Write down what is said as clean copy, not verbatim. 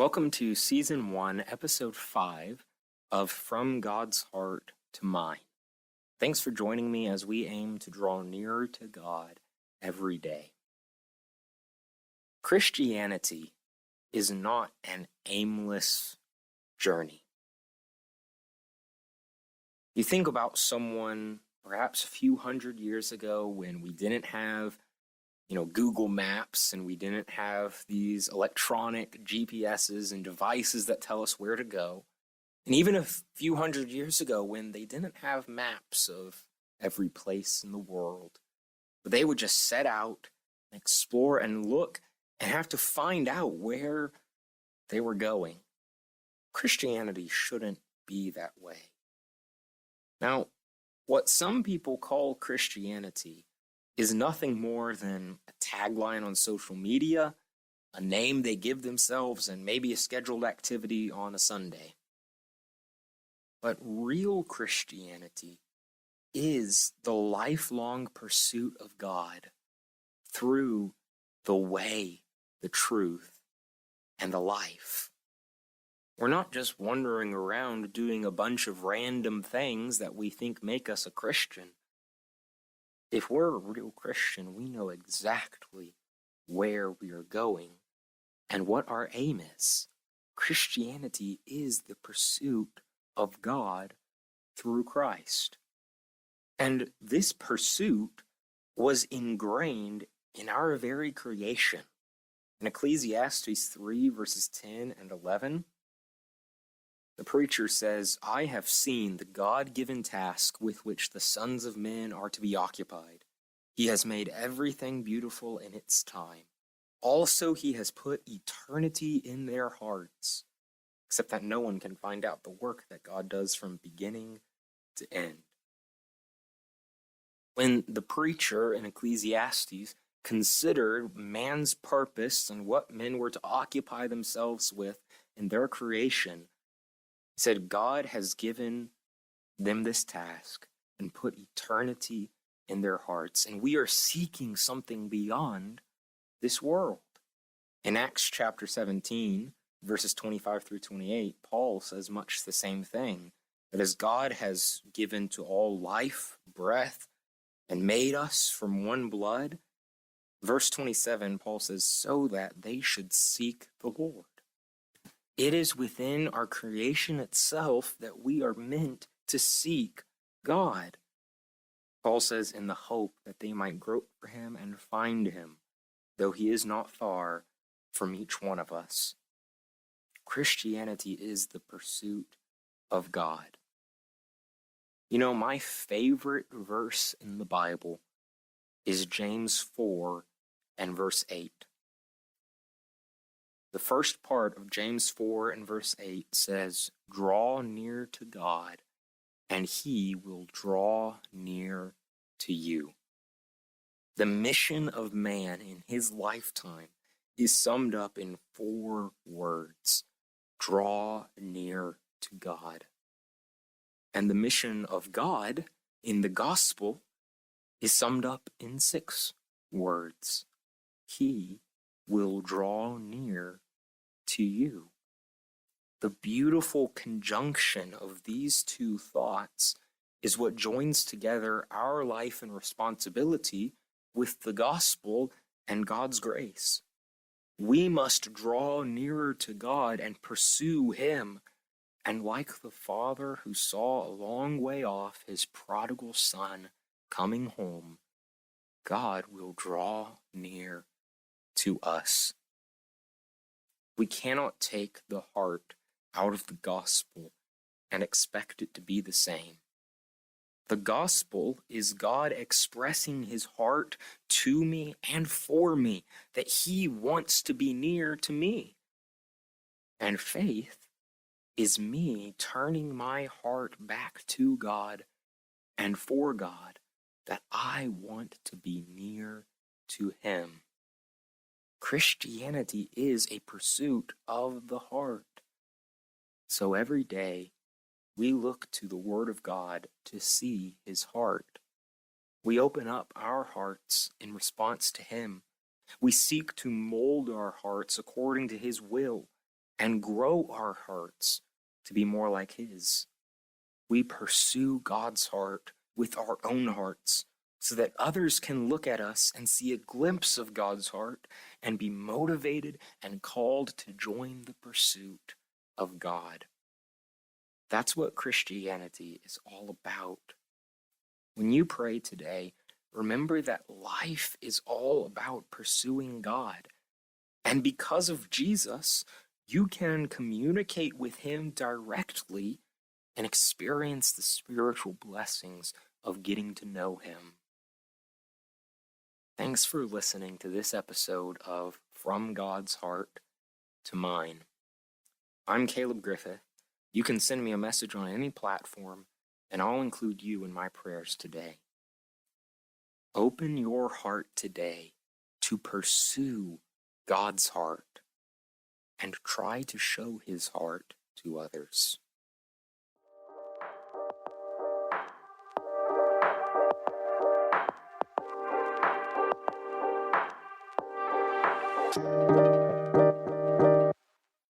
Welcome to Season 1, Episode 5 of From God's Heart to Mine. Thanks for joining me as we aim to draw nearer to God every day. Christianity is not an aimless journey. You think about someone perhaps a few hundred years ago when we didn't have Google Maps, and we didn't have these electronic GPSs and devices that tell us where to go. And even a few hundred years ago when they didn't have maps of every place in the world, but they would just set out, explore, and look, and have to find out where they were going. Christianity shouldn't be that way. Now, what some people call Christianity is nothing more than a tagline on social media, a name they give themselves, and maybe a scheduled activity on a Sunday. But real Christianity is the lifelong pursuit of God through the way, the truth, and the life. We're not just wandering around doing a bunch of random things that we think make us a Christian. If we're a real Christian, we know exactly where we are going and what our aim is. Christianity is the pursuit of God through Christ. And this pursuit was ingrained in our very creation. In Ecclesiastes 3, verses 10 and 11, the preacher says, "I have seen the God-given task with which the sons of men are to be occupied. He has made everything beautiful in its time. Also, he has put eternity in their hearts," except that no one can find out the work that God does from beginning to end. When the preacher in Ecclesiastes considered man's purpose and what men were to occupy themselves with in their creation, he said God has given them this task and put eternity in their hearts, and we are seeking something beyond this world. In Acts chapter 17, verses 25 through 28, Paul says much the same thing, that as God has given to all life, breath, and made us from one blood, verse 27, Paul says, so that they should seek the Lord. It is within our creation itself that we are meant to seek God. Paul says, in the hope that they might grope for him and find him, though he is not far from each one of us. Christianity is the pursuit of God. You know, my favorite verse in the Bible is James 4 and verse 8. The first part of James 4 and verse 8 says, "Draw near to God, and he will draw near to you." The mission of man in his lifetime is summed up in 4 words: draw near to God. And the mission of God in the gospel is summed up in 6 words: he will draw near to you. The beautiful conjunction of these 2 thoughts is what joins together our life and responsibility with the gospel and God's grace. We must draw nearer to God and pursue him. And like the father who saw a long way off his prodigal son coming home, God will draw near to us. We cannot take the heart out of the gospel and expect it to be the same. The gospel is God expressing his heart to me and for me, that he wants to be near to me. And faith is me turning my heart back to God and for God, that I want to be near to him. Christianity is a pursuit of the heart. So every day, we look to the Word of God to see his heart. We open up our hearts in response to him. We seek to mold our hearts according to his will and grow our hearts to be more like His. We pursue God's heart with our own hearts so that others can look at us and see a glimpse of God's heart and be motivated and called to join the pursuit of God. That's what Christianity is all about. When you pray today, remember that life is all about pursuing God. And because of Jesus, you can communicate with Him directly and experience the spiritual blessings of getting to know Him. Thanks for listening to this episode of From God's Heart to Mine. I'm Caleb Griffith. You can send me a message on any platform, and I'll include you in my prayers today. Open your heart today to pursue God's heart and try to show His heart to others.